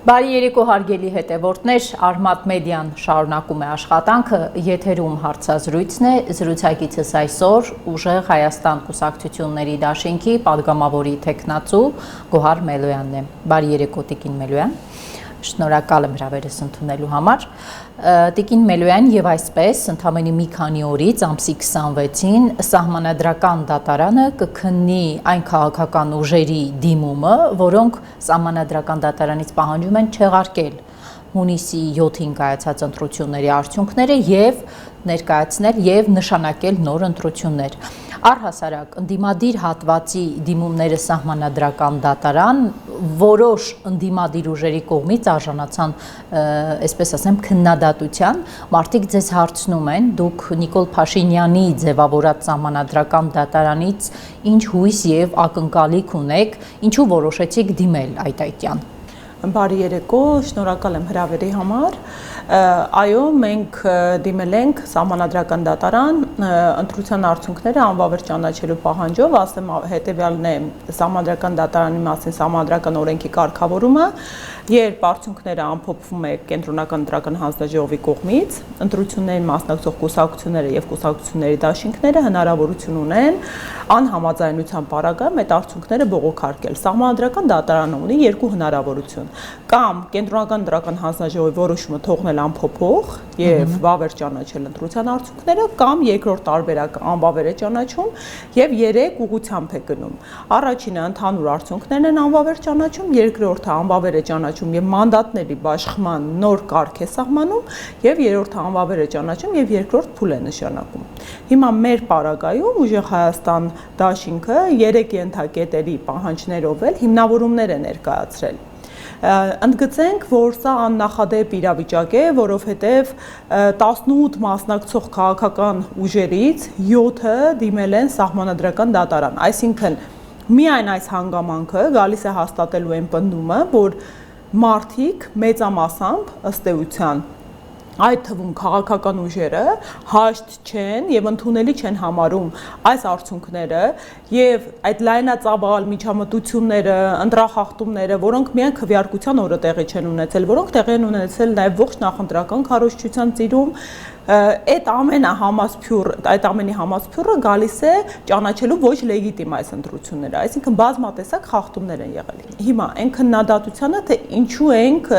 Բարի երեկո հարգելի հետևորդներ, Արմատ մեդիան շարունակում է աշխատանքը, եթերում հարցազրույցն է, զրուցակիցս այսօր ուժեղ Հայաստան կուսակցությունների դաշինքի падգամավորի թեկնածու Գոհար Մելոյանն է։ Բարի երեկո Տիկին Մելոյան, շնորհակալ եմ հրավերս ընդունելու համար։ Տիկին Մելոյան եւ այսպես ընդամենը մի քանի օրից ամսի 26-ին սահմանադրական դատարանը կքննի այն քաղաքական ուժերի դիմումը, որոնք սահմանադրական դատարանից պահանջում են չեղարկել հունիսի 7-ին կայացած ընտրությունների արդյունքները եւ ներկայացնել եւ նշանակել նոր ընտրություններ։ Առհասարակ ընդդիմադիր հատվածի դիմումները սահմանադրական դատարան որոշ ընդդիմադիր ուժերի կողմից արժանացան, այսպես ասեմ, քննադատության, մարդիկ ձեզ հարցնում են, դուք Նիկոլ Փաշինյանի ձևավորած սահմանադրական դատարանից ինչ հույս եւ ակնկալիք ունեք, ինչու որոշեցիք դիմել այդ այդյան։ Բարի երեկո, շնորհակալ եմ հրավերի համար։ Այո, մենք դիմել ենք սահմանադրական դատարան ընտրության արդյունքները անվավեր ճանաչելու պահանջով, ասեմ հետեւյալն է սահմանադրական դատարանի մասին սահմանադրական օրենքի կարգավորումը, երբ արդյունքները ամփոփվում է կենտրոնական ընտրական հանձնաժողովի կողմից, ընտրություններին մասնակցող կուսակցությունները եւ կուսակցությունների դաշինքները հնարավորություն ունեն անհամաձայնության պարագայում այդ արդյունքները բողոքարկել։ Սահմանադրական դատարանը ունի երկու հնարավորություն կամ կենտրոնական ընտրական հանձնաժողովի որոշումը թողնել անփոփոխ եւ վավեր ճանաչել ընտրության արդյունքները կամ երկրորդ տարբերակը անվավեր է ճանաչում եւ 3 ուղղությամբ է գնում։ Առաջինը ընդհանուր արդյունքներն են անվավեր ճանաչում, երկրորդը անվավեր է ճանաչում եւ մանդատների բաշխման նոր կարգ է սահմանում եւ երրորդը անվավեր է ճանաչում եւ երկրորդ փուլ է նշանակում։ Հիմա մեր պարագայում ուժեղ Հայաստան դաշինքը 3 ենթակետերի պահանջներով էլ հիմնավորումներ է ներկայացրել։ Ընդգծենք, որ սա աննախադեպ իրավիճակ է, որովհետև 18 մասնակցող քաղաքական ուժերից 7-ը դիմել են սահմանադրական դատարան, այսինքն միայն այս հանգամանքը գալիս է հաստատելու այն պնդումը, որ մարդիկ մեծամասամբ ըստ էության այդ թվում քաղաքական ուժերը հաշտ չեն եւ ընդունելի չեն համարում այս արդյունքները եւ այդ լայնածավալ միջամտությունները, ընտրախախտումները, որոնք միայն քվեարկության օրը տեղի չեն ունեցել, որոնք տեղի են ունեցել նաեւ ողջ նախընտրական քարոզչության ծիրում, այդ ամենի համասփյուրը գալիս է ճանաչելու ոչ լեգիտիմ այս ընտրությունները, այսինքն բազմատեսակ խախտումներ են եղել։ Հիմա այն քննադատությանը, թե ինչու ենք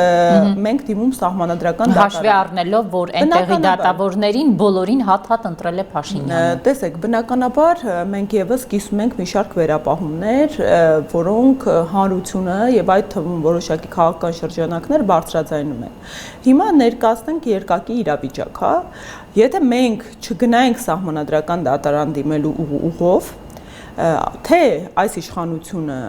մենք դիմում սահմանադրական դատարան։ Հաշվի առնելով, որ այնտեղի դատավորներին բոլորին հատ-հատ ընտրել է Փաշինյանը։ Տեսեք, բնականաբար մենք եւս կիսում ենք մի շարք վերապահումներ, որոնք հանրությունը եւ այդ թվում որոշակի քաղաքական շրջանակներ բարձրաձայնում են։ Հիմա ներկայացնենք երկակի իրավիճակ, հա։ Եթե մենք չգնայինք սահմանադրական դատարան դիմելու ուղով, թե այս իշխանությունը,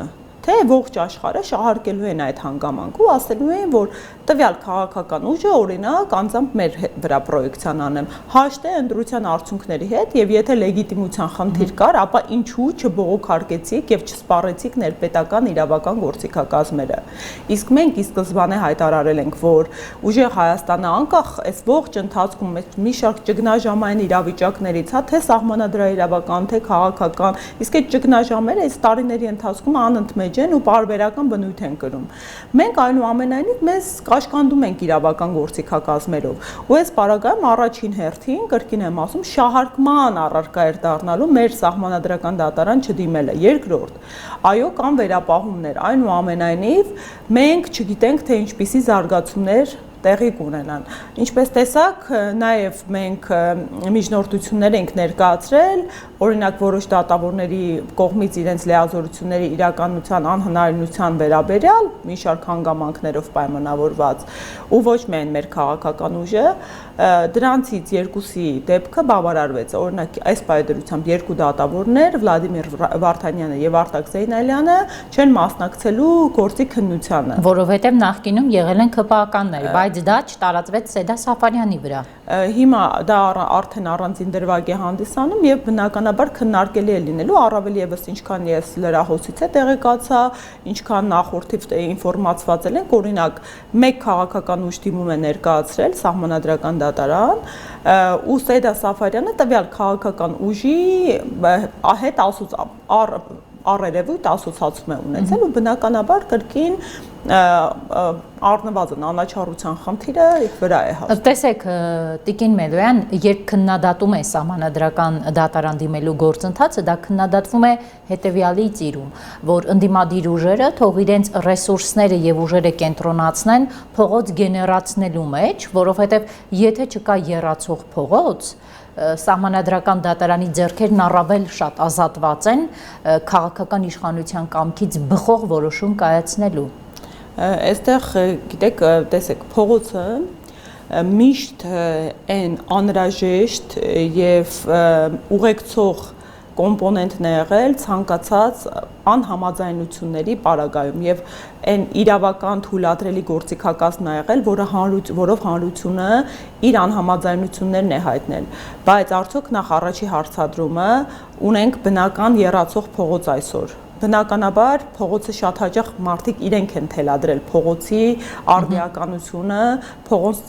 թե ողջ աշխարհը շահարկելու են այդ հանգամանքը ու ասելու են, որ տվյալ քաղաքական ուժը օրինակ անձամբ մեր վրա պրոյեկցիան անեմ, հաշտ է ընտրության արդյունքների հետ եւ եթե լեգիտիմության խնդիր կար, ապա ինչու չբողոքարկեցիք եւ չսպառեցիք ներպետական իրավական գործիքակազմերը։ Իսկ մենք ի սկզբանե հայտարարել ենք, որ ուժեղ Հայաստանը անկախ այս ողջ ընթացքում մի շարք ճգնաժամային իրավիճակներից, հա, թե սահմանադրաիրավական, թե քաղաքական, իսկ այդ ճգնաժամերը այս տարիների ընթացքում անընդմեջ են ու պարբերական բնույթ են կրում։ Մենք այնուամենայնիվ մեզ կաշկանդում ենք իրավական գործիքակազմերով ու այս պարագայում առաջին հերթին կրկին եմ ասում շահարկման առարկա էր դառնալու մեր սահմանադրական դատարան չդիմելը։ Երկրորդ, այո, կան վերապահումներ, այնուամենայնիվ մենք չգիտենք, թե ինչպիսի զարգացումներ տեղի կունենան։ Ինչպես տեսակ, նաև մենք միջնորդություններ ենք ներկայացրել, օրինակ որոշ դատավորների կողմից իրենց լիազորությունների իրականության անհնարինության վերաբերյալ մի շարք հանգամանքներով պայմանավորված ու ոչ միայն մեր քաղաքական ուժը, դրանցից երկուսի դեպքը բավարարվեց։ Օրինակ այս պայմանությամբ երկու դատավորներ Վլադիմիր Վարդանյանը եւ Արտակ Զեյնալյանը չեն մասնակցելու գործի քննությանը, որովհետեւ նախկինում եղել են ԿՊԱ-կաններ, բայց դա չտարածվեց Սեդա Սաֆարյանի վրա։ Հիմա դա արդեն առանձին դրվագ է հանդիսանում եւ բնականաբար քննարկելի է լինելու, առավել եւս ինչքան ես լրահոսից է տեղեկացա, ինչքան նախորդիվ ինֆորմացված ենք, օրինակ մեկ քաղաքական ուժ դիմում է ներկայացրել սահմանադրական դատարան ու Սեդա Սաֆարյանը տվյալ քաղաքական ուժի հետ առերևույթ ասոցացում է ունեցել ու բնականաբար կրկին առնվազն անաչառության խնդիրը վրա է հասնում։ Տեսեք, Տիկին Մելոյան, երբ քննադատում է սահմանադրական դատարան դիմելու գործընթացը, դա քննադատվում է հետևյալի ծիրում, որ ընդդիմադիր ուժերը թող իրենց ռեսուրսները եւ ուժերը կենտրոնացնեն փողոց գեներացնելու մեջ, որովհետեւ եթե չկա եռացող փողոց, սահմանադրական դատարանի ձեռքերն առավել շատ ազատված են քաղաքական իշխանության կամքից բխող որոշում կայացնելու։ Այստեղ գիտեք, տեսեք, փողոցը միշտ այն անհրաժեշտ եւ ուղեկցող կոմպոնենտն է եղել ցանկացած անհամաձայնությունների պարագայում եւ այն իրավական թույլատրելի գործիքակազմն է եղել, որով հանրությունը իր անհամաձայնություններն է հայտնել, բայց արդյոք նախ առաջի հարցադրումը ունենք բնական եռացող փողոց այսօր։ Բնականաբար փողոցը շատ հաճախ մարդիկ իրենք են թելադրել փողոցի արդիականությունը, փողոց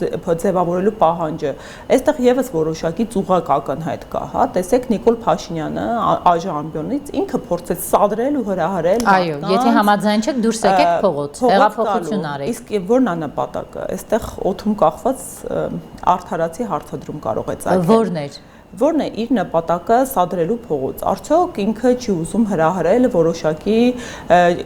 ձևավորելու պահանջը։ Այստեղ եւս որոշակի ծուղակ ակնհայտ կա, հա, տեսեք Նիկոլ Փաշինյանը ԱԺ-ամբիոնից ինքը փորձեց սադրել ու հրահրել Այո, եթե համաձայն չեք, դուրս եկեք փողոց, հեղափոխություն արեք։ Իսկ ո՞րն է նպատակը։ Այստեղ օդում կախված արդարացի հարցադրում կարող է ծագել։ Ո՞րն էր։ Որն է իր նպատակը սադրելու փողոց։ Արդյոք ինքը չի ուզում հրահրել որոշակի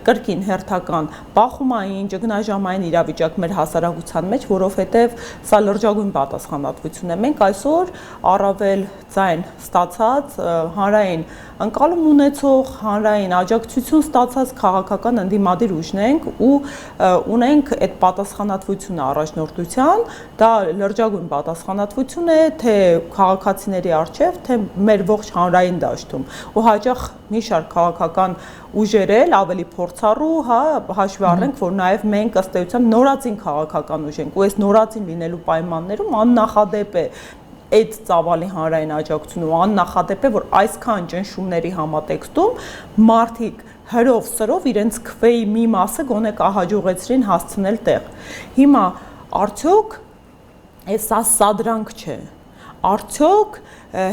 կրկին հերթական բախումային, ճգնաժամային իրավիճակ մեր հասարակության մեջ, որովհետև սա լրջագույն պատասխանատվություն է։ Մենք այսօր առավել ձայն ստացած հանրային ընկալում ունեցող, հանրային աջակցություն ստացած քաղաքական ընդդիմադիր ուժն ենք ու ունենք այդ պատասխանատվությունը առաջնորդության, դա լրջագույն պատասխանատվություն է թե քաղաքացիների արչև, թե մեր ողջ հանրային դաշտում ու հաճախ մի շարք քաղաքական ուժեր էլ ավելի փորձառու, հա, հաշվի առնենք, որ նաև մենք ըստ էության նորածին քաղաքական ուժ ենք ու այս նորածին լինելու պայմաններում աննախադեպ է այդ ծավալի հանրային աջակցությունը ու աննախադեպ է, որ այսքան ճնշումների համատեքստում մարդիկ հրով սրով իրենց քվեի մի մասը գոնե կհաջողեցրին հասցնել տեղ։ Հիմա արդյոք սա սադրանք չէ։ Արդյոք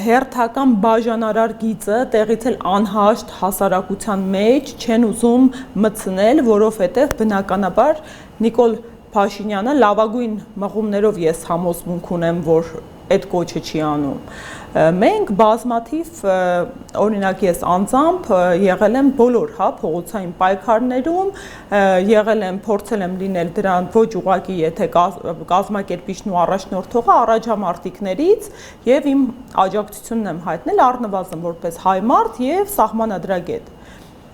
հերթական բաժանարար գիծը տեղից էլ անհաշտ հասարակության մեջ չեն ուզում մտցնել, որովհետև բնականաբար Նիկոլ Փաշինյանը լավագույն մղումներով ես համոզմունք ունեմ, որ այդ կոչը չի անում։ Մենք բազմաթիվ օրինակ ես անձամբ եղել եմ բոլոր, հա, փողոցային պայքարներում, եղել եմ, փորձել եմ լինել դրան ոչ ուղղակի, եթե կազմակերպիչն ու առաջնորդողը առաջամարտիկներից եւ իմ աջակցությունն եմ հայտնել առնվազն որպես հայ մարդ եւ սահմանադրագետ։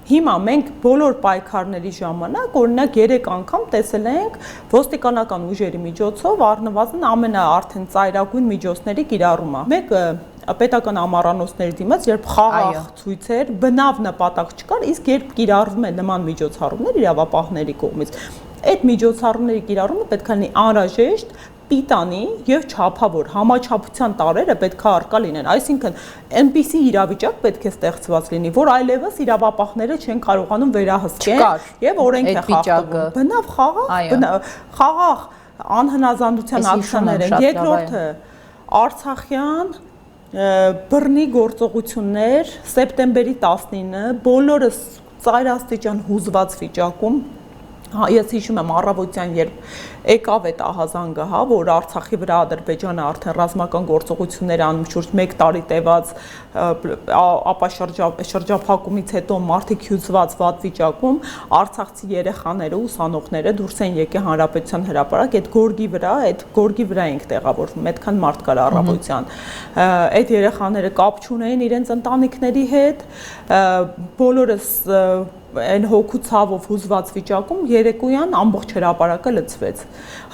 Հիմա մենք բոլոր պայքարների ժամանակ օրինակ 3 անգամ տեսել ենք ոստիկանական ուժերի միջոցով առնվազն արդեն ծայրագույն միջոցների կիրառումը։ Մեկը պետական ամառանոցների դիմաց, երբ խաղաղ ցույցեր, բնավ նպատակ չկար, իսկ երբ կիրառվում է նման միջոցառումներ իրավապահների կողմից, այդ միջոցառումների կիրառումը պետք է լինի անհրաժեշտ, պիտանի եւ չափավոր համաչափության տարերը պետք է առկա լինեն, այսինքն այնպիսի իրավիճակ պետք է ստեղծված լինի, որ այլևս իրավապահները չեն կարողանում վերահսկել եւ օրենք է խախտվում։ Բնավ խաղաղ անհնազանդության ակցիաներ են։ Երկրորդը Արցախյան բռնի գործողություններ սեպտեմբերի 19-ը բոլորս ծայրաստիճան հուզված վիճակում Ես հիշում եմ առավոտյան, երբ եկավ այդ ահազանգը, հա, որ Արցախի վրա Ադրբեջանը արդեն ռազմական գործողություններ անում շուրջ 1 տարի տևած ապա շրջափակումից հետո մարդիկ հյուծված վատ վիճակում արցախցի երեխաները, ուսանողները դուրս են եկել Հանրապետության հրապարակ, այդ գորգի վրա ենք տեղավորվում, այդքան մարդ կար առավոտյան։ Այդ երեխաները կապ չունեին իրենց ընտանիքների հետ, բոլորս այն հոգու ցավով հուզված վիճակում երեկոյան ամբողջ հրապարակը լցվեց։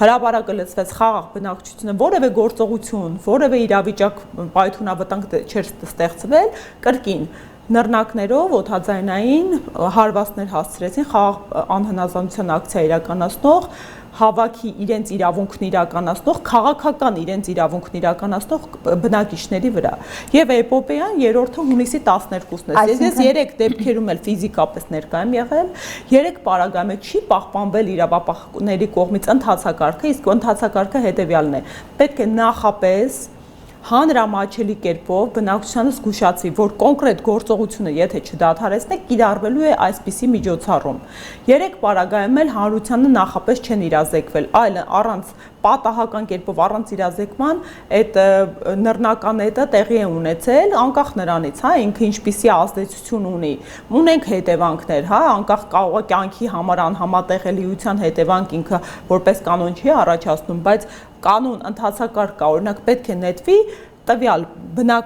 Հրապարակը լցվեց խաղաղ բնակչությունը, որևէ գործողություն, որևէ իրավիճակ պայթունավտանգ չէր ստեղծվել, կրկին նռնակներով օդաձայնային հարվածներ հասցրեցին խաղաղ անհնազանդության ակցիա իրականացնող հավաքի իրենց իրավունքն իրականացնող, քաղաքական իրենց իրավունքն իրականացնող բնակիչների վրա։ Եվ էպոպեան երրորդը հունիսի 12-ն է։ Ես 3 դեպքերում էլ ֆիզիկապես ներկա եմ եղել, 3 պարագայում չի պահպանվել իրավապահների կողմից ընթացակարգը, իսկ ընթացակարգը հետևյալն է. պետք է նախապես հանրամատչելի կերպով բնակչությանը զգուշացվի, որ կոնկրետ գործողությունը եթե չդադարեցնեք, կիրառվելու է այսպիսի միջոցառում։ 3 պարագայում էլ հանրությանը նախապես չեն իրազեկվել, այլ առանց պատահական կերպով առանց իրազեկման այդ նռնական հետը տեղի է ունեցել, անկախ նրանից, հա, ինքը ինչպիսի ազդեցություն ունի։ Ունենք հետևանքներ, հա, անկախ կարող է կյանքի համար անհամատեղելիության հետևանք ինքը որպես կանոն չի առաջացնում, բայց կանոն ընթացակարգ կա, օրինակ պետք է նետվի տվյալ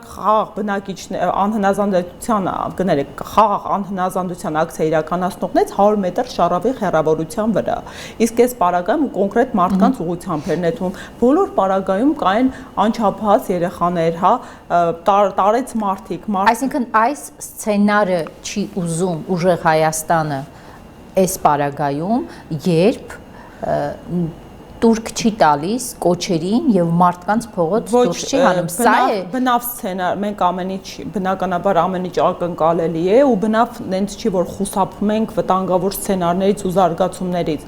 խաղաղ բնակիչներ անհնազանդության գներեք խաղաղ անհնազանդության ակցիա իրականացնողներից 100 մետր շարավիղ հեռավորության վրա։ Իսկ այս պարագայում կոնկրետ մարդկանց ուղղությամբ էր նետվում։ Բոլոր պարագայում կային անչափահաս երեխաներ, հա, տարեց մարդիկ։ Այսինքն այս սցենարը չի ուզում ուժեղ Հայաստանը այս պարագայում, երբ турք չի տալիս կոչերին եւ մարդկանց փողոց դուրս չի հանում, սա է բնավ սցենար, մենք ամեն ինչ բնականաբար ամեն ինչ ակնկալելի է ու բնավ նենց չի որ խուսափում ենք վտանգավոր սցենարներից ու զարգացումներից։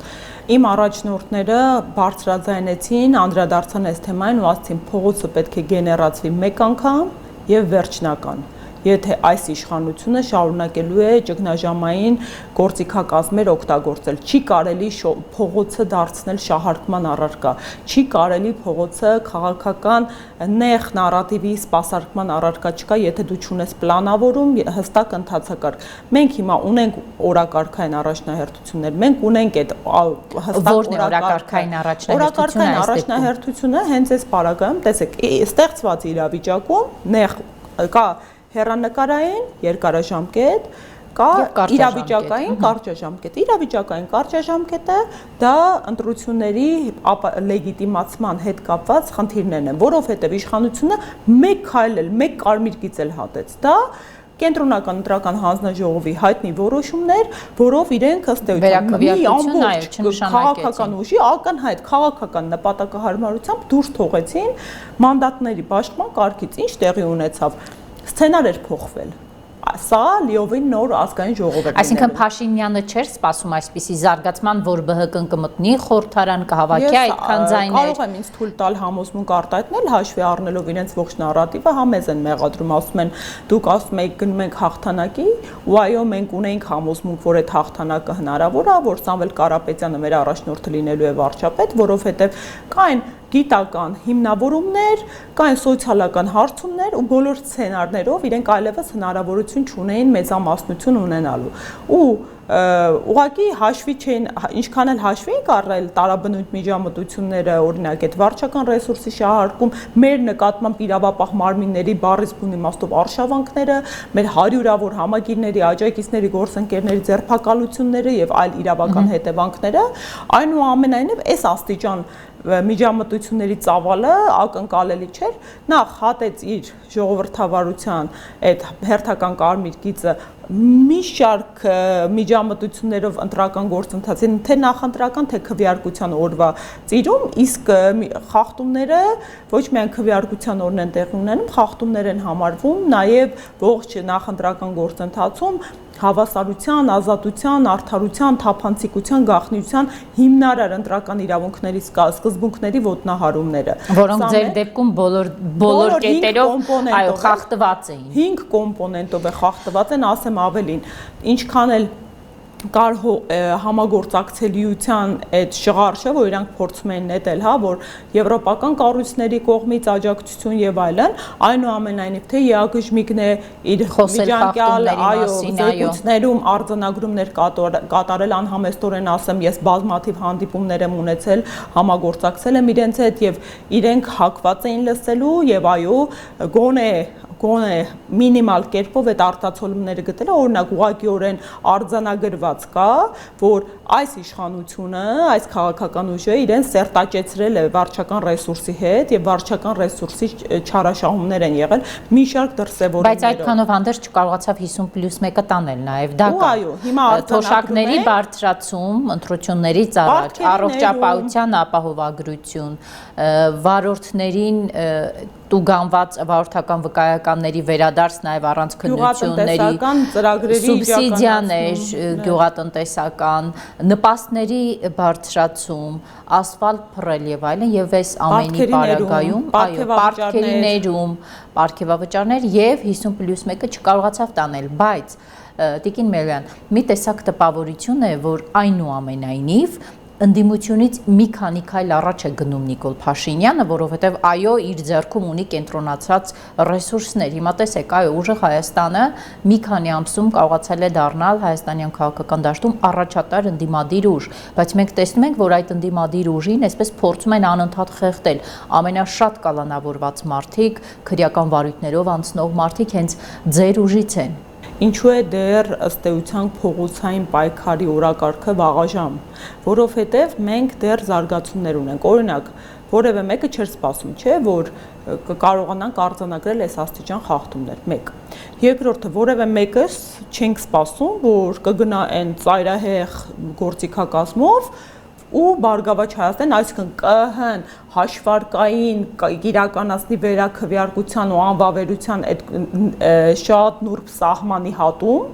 Իմ առաջնորդները բարձրաձայնեցին, անդրադարձան այս թեմային ու ասացին փողոցը պետք է գեներացվի մեկ անգամ եւ վերջնական։ Եթե այս իշխանությունը շարունակելու է ճգնաժամային գործիքակազմեր օգտագործել, չի կարելի փողոցը դարձնել շահարկման առարկա, չի կարելի փողոցը քաղաքական նեղ նարատիվի սպասարկման առարկա չկա, եթե դու չունես պլանավորում, հստակ ընթացակարգ։ Մենք հիմա ունենք օրակարգային առաջնահերթություններ, մենք ունենք այդ հստակ օրակարգային առաջնահերթությունը հենց այս պարագայում, տեսեք, ստեղծված իրավիճակում նեղ կա հեռանկարային երկարաժամկետ, կա իրավիճակային կարճաժամկետ։ Իրավիճակային կարճաժամկետը դա ընտրությունների լեգիտիմացման հետ կապված խնդիրներն են, որովհետև իշխանությունը մեկ քայլ էլ, մեկ կարմիր գիծ էլ հատեց։ Դա կենտրոնական ընտրական հանձնաժողովի հայտնի որոշումներ, որով իրենք ըստ էության մի ամբողջ քաղաքական ուժի ակնհայտ քաղաքական նպատակահարմարությամբ դուրս թողեցին մանդատների պաշտպան կարգից, ինչ տեղի ունեցավ։ Սցենար էր փոխվել։ Սա լիովին նոր ազգային ժողով էր։ Այսինքն Փաշինյանը չէր սպասում այսպիսի զարգացման, որ ԲՀԿ-ն կմտնի խորհրդարան, կհավաքի այդքան ձայներ։ Կարող եմ ինձ թույլ տալ համոզմունք արտահայտել, հաշվի առնելով իրենց ողջ նարատիվը, համեզ են մեղադրում, ասում են դուք ասում եք գնում ենք հաղթանակի, ու այո, մենք ունենք համոզմունք, որ այդ հաղթանակը հնարավոր է, որ Սամվել Կարապետյանը մեր առաջնորդը լինելու է վարչապետ, որովհետև կային գիտական հիմնավորումներ, կային սոցիալական հարցումներ ու բոլոր սցենարներով իրենք այլևս հնարավորություն չունեին մեծամասնություն ունենալու։ Ու ուղղակի հաշվի չէին, ինչքան էլ հաշվի ենք առել տարաբնույթ միջամտությունները, օրինակ այդ վարչական ռեսուրսի շահարկում, մեր նկատմամբ իրավապահ մարմինների բառից բուն իմաստով արշավանքները, մեր հարյուրավոր համագիրների, աջակիցների, գործընկերների ձերբակալությունները եւ այլ իրավական հետևանքները, այնուամենայնիվ այս աստիճան միջամտությունների ծավալը ակնկալելի չէր, նախ հատեց իր ժողովրդավարության այդ հերթական կարմիր գիծը մի շարք միջամտություններով ընտրական գործընթացին, թե նախընտրական, թե քվեարկության օրվա ծիրում, իսկ խախտումները ոչ միայն քվեարկության օրն են տեղի ունենում, խախտումներ են համարվում նաև ողջ նախընտրական գործընթացում հավասարության, ազատության, արդարության, թափանցիկության, գաղտնիության հիմնարար ընտրական իրավունքների սկզբունքների ոտնահարումները, որոնք ձեր դեպքում բոլոր կետերով այո խախտված էին։ 5 կոմպոնենտով է խախտված են, ասեմ ավելին, ինչքան էլ կար համագործակցելիության այդ շղարշը, որ իրանք փորձում են նետել, հա, որ եվրոպական կառույցների կողմից աջակցություն եւ այլն, այնուամենայնիվ թե ԵԱԳ-ն է իր միջանկյալ զեկույցներում արձանագրումներ կատարել, անհամեստորեն ասեմ, ես բազմաթիվ հանդիպումներ եմ ունեցել, համագործակցել եմ իրենց հետ եւ իրենք հակված էին լսելու եւ այո, գոնե մինիմալ կերպով այդ արտացոլումները գտել, օրինակ ուղղակիորեն արձանագրված կա, որ այս իշխանությունը, այս քաղաքական ուժը իրեն սերտաճեցրել է վարչական ռեսուրսի հետ եւ վարչական ռեսուրսի չարաշահումներ են եղել մի շարք դրսևորումներով։ Բայց այդքանով հանդերձ չկարողացավ 50+1-ը տանել նաեւ դա կա։ Այո, հիմա թոշակների բարձրացում, ընտրություններից առաջ, առողջապահության ապահովագրություն, վարորդներին տուգանված վարորդական վկայականների վերադարձ, նաև առանց քննությունների, սուբսիդիաներ, գյուղատնտեսական, նպաստների բարձրացում, ասֆալտ փռել եւ այլն, եւ այս ամենի պարագայում, պարգևավճարներ եւ 50+1-ը չկարողացավ տանել, բայց Տիկին Մելյան, մի տեսակ տպավորություն է, որ այնուամենայնիվ ընդդիմությունից մի քանի քայլ առաջ է գնում Նիկոլ Փաշինյանը, որովհետև այո, իր ձեռքում ունի կենտրոնացած ռեսուրսներ։ Հիմա տեսեք, այո, ուժեղ Հայաստանը մի քանի ամսում կարողացել է դառնալ հայաստանյան քաղաքական դաշտում առաջատար ընդդիմադիր ուժ, բայց մենք տեսնում ենք, որ այդ ընդդիմադիր ուժին այսպես փորձում են անընդհատ խեղդել ամենաշատ կալանավորված մարդիկ, քրեական վարույթներով անցնող մարդիկ հենց ձեր ուժից են։ Ինչու է դեռ ըստ էության փողոցային պայքարի օրակարգը վաղաժամ, որովհետև մենք դեռ զարգացումներ ունենք։ Օրինակ, որևէ մեկը չէր սպասում, չէ, որ կարողանանք արձանագրել այս աստիճան խախտումներ։ 1. Երկրորդը, որևէ մեկը չենք սպասում, որ կգնա այն ծայրահեղ գործիքակազմով ու Բարգավաճ Հայաստան, այսինքն ԿՀ-ն հաշվարկային իրականացնի վերաքվեարկության ու անվավերության այդ շատ նուրբ սահմանի հատում,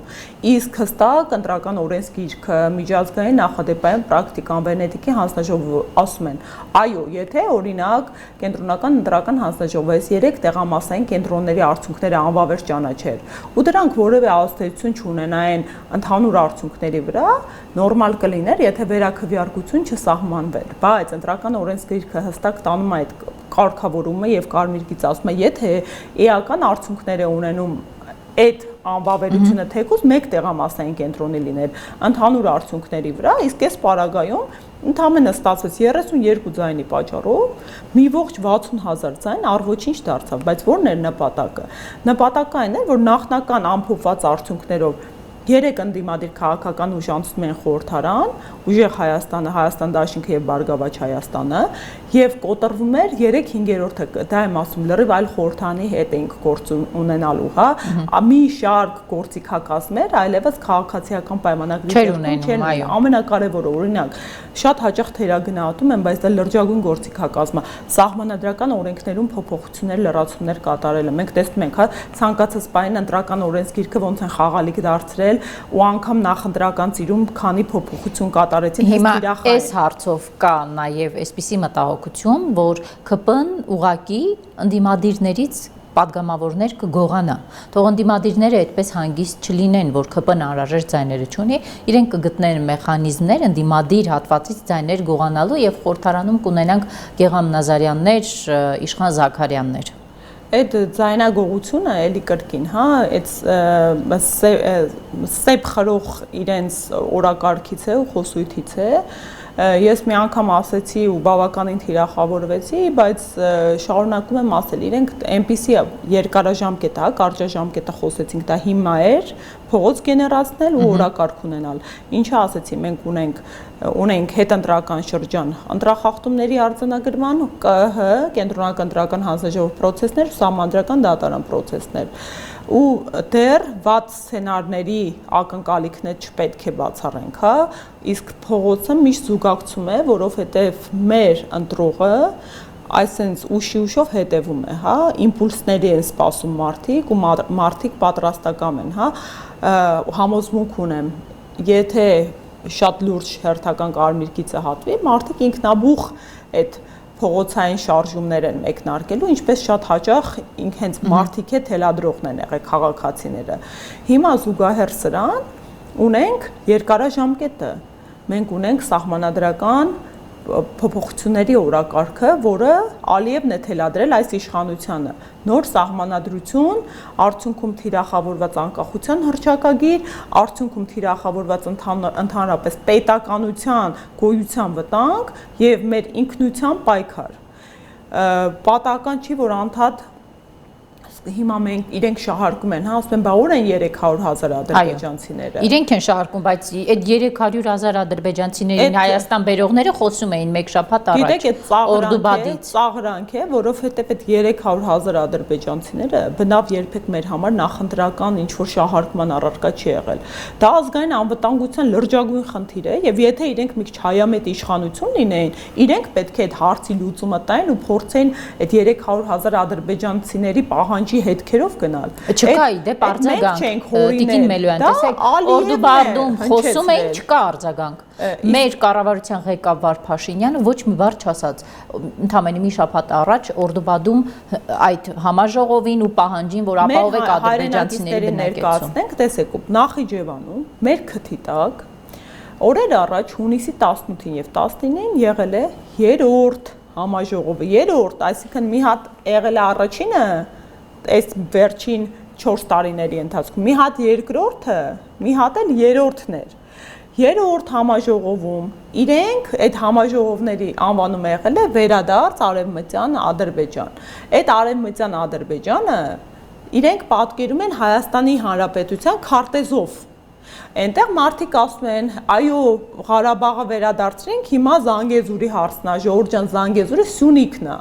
իսկ հստակ ընտրական օրենսգիրքը միջազգային նախադեպային պրակտիկան Վենետիկի հանձնաժողովը ասում են, այո, եթե օրինակ կենտրոնական ընտրական հանձնաժողովը այս 3 տեղամասային կենտրոնների արդյունքները անվավեր ճանաչեր ու դրանք որևէ ազդեցություն չունենային ընդհանուր արդյունքների վրա, նորմալ կլիներ, եթե վերաքվեարկություն չսահմանվեր, բայց ընտրական օրենսգիրքը հստակ տանում է այդ կարգավորումը եւ կարմիր գիծ ասում է, եթե էական արդյունքներ է ունենում այդ անվավերությունը թեկուզ մեկ տեղամասային կենտրոնի լիներ ընդհանուր արդյունքների վրա, իսկ այս պարագայում ընդհանրապես ստացվեց 32 ձայնի պատճառով մի ողջ 60,000 ձայն առ ոչինչ դարձավ, բայց ո՞րն էր նպատակը։ Նպատակը այն էր, որ նախնական ամփոփված արդյունքներով 3 ընդդիմադիր քաղաքական ուժ անցնում են խորհրդարան, ուժեղ Հայաստանը, Հայաստան դաշինքը եւ Բարգավաճ Հայաստանը, եւ կոտրվում էր 3/5-ը, դա եմ ասում, լրիվ այլ խորհրդանի հետ ենք գործ ունենալու, հա, մի շարք գործիքակազմեր, այլևս քաղաքացիական պայմանագրի չեն, ամենակարևորը, օրինակ, շատ հաճախ թերագնահատում են, բայց դա լրջագույն գործիքակազմ է, սահմանադրական օրենքներում փոփոխություններ, լրացումներ կատարելը։ Մենք տեսնում ենք, հա, ցանկացած պայն ընտրական օրենսգիրքը ոնց են խաղալիք դարձրել ու անգամ նախընտրական ծիրում քանի փոփոխություն կատարեցին։ Հիմա այս հարցով կա նաև այսպիսի մտահոգություն, որ ԿՊ-ն ուղակի ընդդիմադիրներից պատգամավորներ կգողանա։ Թող ընդդիմադիրները այդպես հանգիստ չլինեն, որ ԿՊ-ն անհրաժեշտ ձայները չունի, իրենք կգտնեն մեխանիզմներ ընդդիմադիր հատվածից ձայներ գողանալու եւ խորհրդարանում կունենանք Գեգամ Նազարյաններ, Իշխան Զաքարյաններ։ Այդ ձայնագողությունը էլի կրկին, հա, այդ սեփ խրող իրենց օրակարգից է ու խոսույթից է։ Ես մի անգամ ասեցի ու բավականին թիրախավորվեցի, բայց շարունակում եմ ասել, իրենք այնպիսի երկարաժամկետ, հա, կարճաժամկետը խոսեցինք, դա հիմա էր, փողոց գեներացնել ու օրակարգ ունենալ։ Ինչը ասեցի, մենք ունենք հետընտրական շրջան, ընտրախախտումների արձանագրման, ԿՀ, կենտրոնական ընտրական հանձնաժողով պրոցեսներ, սահմանադրական դատարան պրոցեսներ։ Ու դեռ վատ սցենարների ակնկալիքներ չպետք է բացառենք, հա, իսկ փողոցը միշտ զուգակցում է, որովհետև մեր ընտրողը այսենց ուշի-ուշով հետևում է, հա, իմպուլսների են սպասում մարդիկ ու մարդիկ պատրաստական են, հա, համոզմունք ունեմ, եթե շատ լուրջ հերթական կարմիր գիծը հատվի, մարդիկ ինքնաբուխ այդ փողոցային շարժումներ են մեկնարկելու, ինչպես շատ հաճախ հենց մարդիկ է թելադրողն են եղել քաղաքացիները։ Հիմա զուգահեռ սրան ունենք երկարաժամկետը։ Մենք ունենք սահմանադրական փոփոխությունների օրակարգը, որը Ալիևն է թելադրել այս իշխանությանը։ Նոր սահմանադրություն, արդյունքում թիրախավորված անկախության հռչակագիր, արդյունքում թիրախավորված ընդհանրապես պետականության գոյության վտանգ եւ մեր ինքնության պայքար։ Պատահական չի, որ անդադ հիմա մենք իրենք շահարկում են, հա, ասում են, բա ուր են 300,000 ադրբեջանցիները։ Իրենք են շահարկում, բայց այդ 300,000 ադրբեջանցիներին Հայաստան բերողները խոսում էին մեկ շաբաթ առաջ։ Գիտեք, այդ ծաղրանք է, որովհետև այդ 300,000 ադրբեջանցիները բնավ երբեք մեր համար նախընտրական ինչ-որ շահարկման առարկա չի եղել։ Դա ազգային անվտանգության լրջագույն խնդիր է, եւ եթե իրենք մի քիչ հայամետ իշխանություն լինեին, իրենք պետք է այդ հարցի լուծումը տային ու փորձեին այդ 300,000 ադրբեջանցիների պահանջի հետքերով գնալ։ Չկա իդեպ արձագանք։ Տիկին Մելոյան, տեսեք, Օրդուբարդում խոսում էին, չկա արձագանք։ Մեր կառավարության ղեկավար Փաշինյանը ոչ մի բառ չասաց։ Ընդամենը մի շաբաթ առաջ Օրդուբարդում այդ համաժողովին ու պահանջին, որ ապահովեք ադրբեջանցիների բնակեցում։ Տեսեք, Նախիջևանում մեր քթի տակ օրեր առաջ հունիսի 18-ին եւ 19-ին եղել է երրորդ համաժողովը, երրորդ, այսինքն մի հատ եղել է առաջինը, այս վերջին 4 տարիների ընթացքում, մի հատ երկրորդը, մի հատ էլ երրորդն էր։ Երրորդ համաժողովում իրենք այդ համաժողովների անվանումը եղել է Վերադարձ Արևմտյան Ադրբեջան։ Այդ Արևմտյան Ադրբեջանը իրենք պատկերում են Հայաստանի Հանրապետության քարտեզով։ Այնտեղ մարդիկ ասում են, այո, Ղարաբաղը վերադարձրենք, հիմա Զանգեզուրի հարցն է, Ժողովուրդ ջան, Զանգեզուրը Սյունիքն է։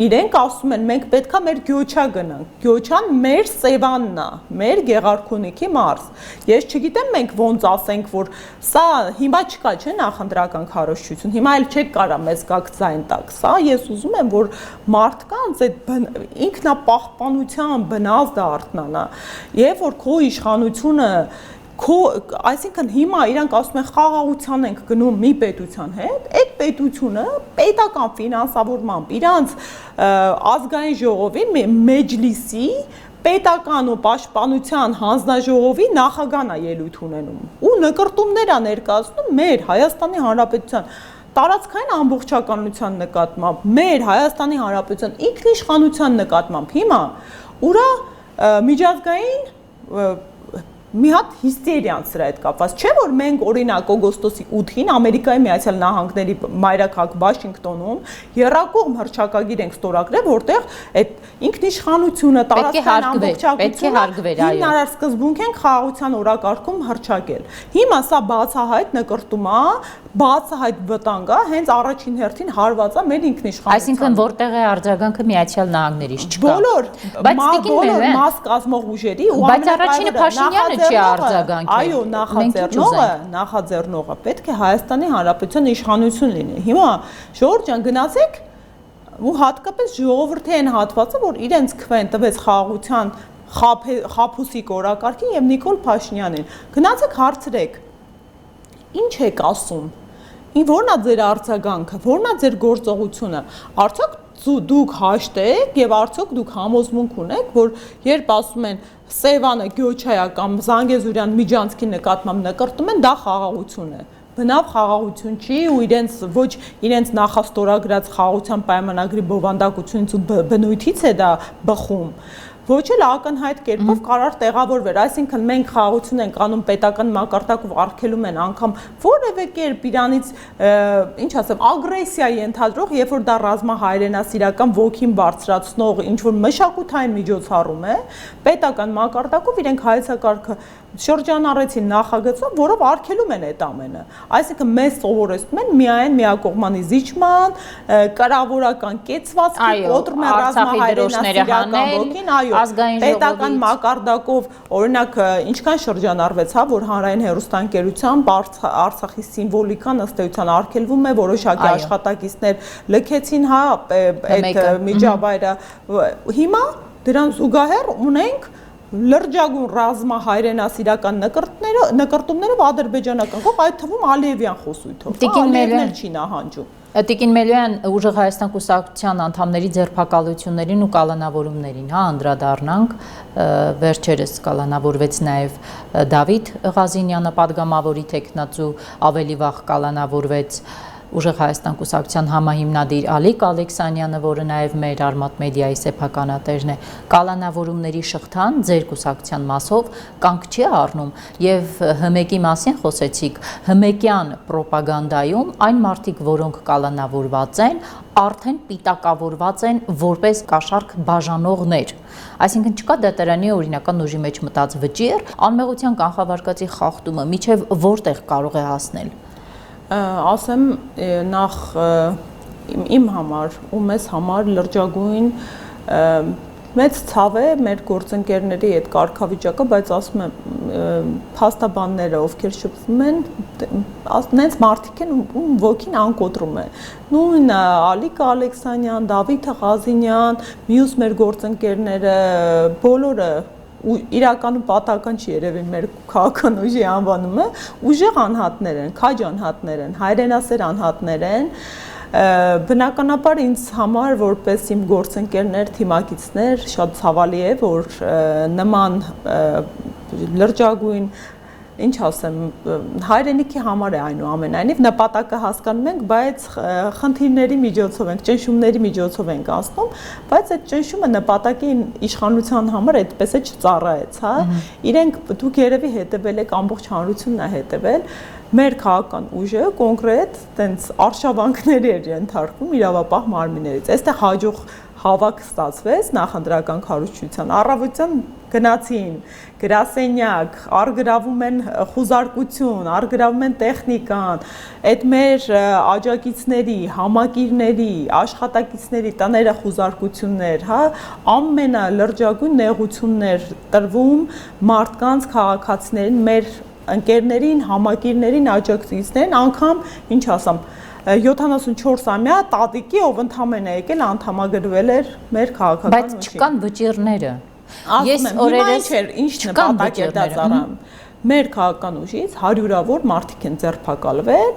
Իրենք ասում են, մենք պետքա մեր Գյոչա գնանք։ Գյոչան մեր Սևանն է, մեր Գեղարքունիքի մարզ։ Ես չգիտեմ մենք ոնց ասենք, որ սա հիմա չկա, չէ՞, նախընտրական քարոզչություն։ Հիմա էլ չեք կարա մեզ գաք ձայն տակ։ Սա ես ուզում եմ, որ մարդկանց այդ ինքնապահպանության բնազդը արթնանա։ Եվ որ քո իշխանությունը այսինքն հիմա իրանք ասում են խաղաղության ենք գնում մի պետության հետ, այդ պետությունը պետական ֆինանսավորմամբ իրանց ազգային ժողովի մեջլիսի պետական ու պաշտպանության հանձնաժողովի նախագահն է ելույթ ունենում ու նկրտումներ է ներկայացնում մեր Հայաստանի Հանրապետության տարածքային ամբողջականության նկատմամբ, մեր Հայաստանի Հանրապետության ինքնիշխանության նկատմամբ հիմա ուրա միջազգային մի հատ հիստերիան սրա հետ կապված, չէ՞ որ մենք օրինակ օգոստոսի 8-ին Ամերիկայի Միացյալ Նահանգների մայրաքաղաք Վաշինգտոնում երրակողմ հռչակագիր ենք ստորագրել, որտեղ այդ ինքնիշխանությունը, տարածքային ամբողջականությունը հիմնարար սկզբունք են խաղաղության օրակարգում հռչակել։ Հիմա սա բացահայտ նկրտում է, բացահայտ վտանգ է, հենց առաջին հերթին հարված է մեր ինքնիշխանության։ Այսինքն որտեղ է արձագանքը Միացյալ Նահանգներից չկա։ Բոլոր մաս կազմող ուժերի ու բայց առաջինը Փաշինյանը չի արձագանքել։ Այո, նախաձեռնողը պետք է Հայաստանի Հանրապետության իշխանություն լինի։ Հիմա Ժողովուրդ ջան, գնացեք ու հատկապես ժողովրդի են հատվածը, որ իրենց քվեն տվեց խաղաղության խաբուսիկ օրակարգին եւ Նիկոլ Փաշինյանին։ Գնացեք հարցրեք։ Ինչ եք ասում։ Որն է ձեր արձագանքը, որն է ձեր գործողությունը։ Արդյոք դուք հաշտ եք եւ արդյոք դուք համոզմունք ունեք, որ երբ ասում են Սևանը Գյոչայա կամ Զանգեզուրյան Միջանցքի նկատմամբ նկրտում են, դա խաղաղություն է։ Բնավ խաղաղություն չի ու իրենց ոչ իրենց նախաստորագրած խաղաղության պայմանագրի բովանդակությունից ու բնույթից է դա բխում։ Ոչ էլ ակնհայտ կերպով կարար տեղավորվեր, այսինքն մենք խաղաղություն ենք անում պետական մակարդակով արգելում են անգամ որևէ կերպ իրանից, ինչ ասեմ, ագրեսիա ենթադրող, երբ որ դա ռազմահայրենասիրական ոգին բարձրացնող ինչ-որ մշակութային միջոցառում է, պետական մակարդակով իրենք հայեցակարգը շրջանառեցին նախագծով, որով արգելում են այդ ամենը։ Այսինքն մեզ սովորեցնում են միայն միակողմանի զիջման, կրավորական կեցվածքի, կոտրում են ռազմահայրենասիրական ոգին, այո, պետական մակարդակով, օրինակ, ինչքան շրջանառվեց, հա, որ հանրային հեռուստաընկերությամբ Արցախի սիմվոլիկան ըստ էության արգելվում է, որոշակի աշխատակիցներ լքեցին, հա, այդ միջավայրը։ Հիմա դրան զուգահեռ ունենք լրջագույն ռազմահայրենասիրական նկրտումներով ադրբեջանական կողմ, այդ թվում Ալիևյան խոսույթով։ Ալիևն չի նահանջում։ Տիկին Մելոյան, ուժեղ Հայաստան կուսակցության անդամների ձերբակալություններին ու կալանավորումներին, հա, անդրադառնանք, վերջերս կալանավորվեց նաև Դավիթ Ղազինյանը, падգամավորի տեխնացու, ավելի վաղ կալանավորվեց Ուժեղ Հայաստան կուսակցության համահիմնադիր Ալիկ Ալեքսանյանը, որը նաև մեր Արմատ մեդիայի սեփականատերն է, կալանավորումների շղթան ձեր կուսակցության մասով կանգ չի առնում եւ ՀՄԵԿ-ի մասին խոսեցիք, ՀՄԵԿյան ռոպագանդայում այն մարդիկ, որոնք կալանավորված են, արդեն պիտակավորված են որպես կաշառք բաժանողներ։ Այսինքն չկա դատարանի օրինական ուժի մեջ մտած վճիռ, անմեղության կանխավարկածի խախտումը միջև որտեղ կարող է հասնել։ Ասեմ նախ իմ համար ու մեզ համար լրջագույն մեծ ցավ է մեր գործընկերների այդ կարգավիճակը, բայց ասում եմ փաստաբանները, ովքեր շփվում են, նենց մարդիկ են ու ոգին անկոտրում է։ Նույն Ալիկ Ալեքսանյան, Դավիթ Ղազինյան, մյուս մեր գործընկերները, բոլորը ու իրականում պատահական չի երևի մեր քաղաքական ուժի անվանումը, ուժեղ անհատներ են, քաջ անհատներ են, հայրենասեր անհատներ են, բնականաբար ինձ համար որպես իմ գործընկերներ, թիմակիցներ շատ ցավալի է, որ նման լրջագույն ինչ ասեմ, հայրենիքի համար է այնուամենայնիվ նպատակը հասկանում ենք, բայց խնդիրների միջոցով ենք, ճնշումների միջոցով ենք անցնում, բայց այդ ճնշումը նպատակի իշխանության համար այդպես է չծառայեց, հա։ Իրենք դուք երևի հետևել եք, ամբողջ հանրությունն է հետևել, մեր քաղաքական ուժը կոնկրետ տենց արշավանքների էր ենթարկվում իրավապահ մարմիններից։ Այստեղ հաջող հավաք ստացվեց նախընտրական քարոզչության, առավոտյան գնացին գրասենյակ, արգրավում են խուզարկություն, արգրավում են տեխնիկան, այդ մեր աջակիցների, համակիրների, աշխատակիցների տները խուզարկություններ, հա, ամենալրջագույն նեղություններ տրվում մարդկանց, քաղաքացիներին, մեր ընկերներին, համակիրներին, աջակիցներին, անգամ, ինչ ասամ, 74-ամյա տատիկի, ով ընդամենը եկել անդամագրվել էր մեր քաղաքական ուժին։ Բայց չկան վճիռները։ Ես օրերս ինչ նպատակ է դա ծառայում։ Մեր քաղաքական ուժից հարյուրավոր մարդիկ են ձերբակալվել,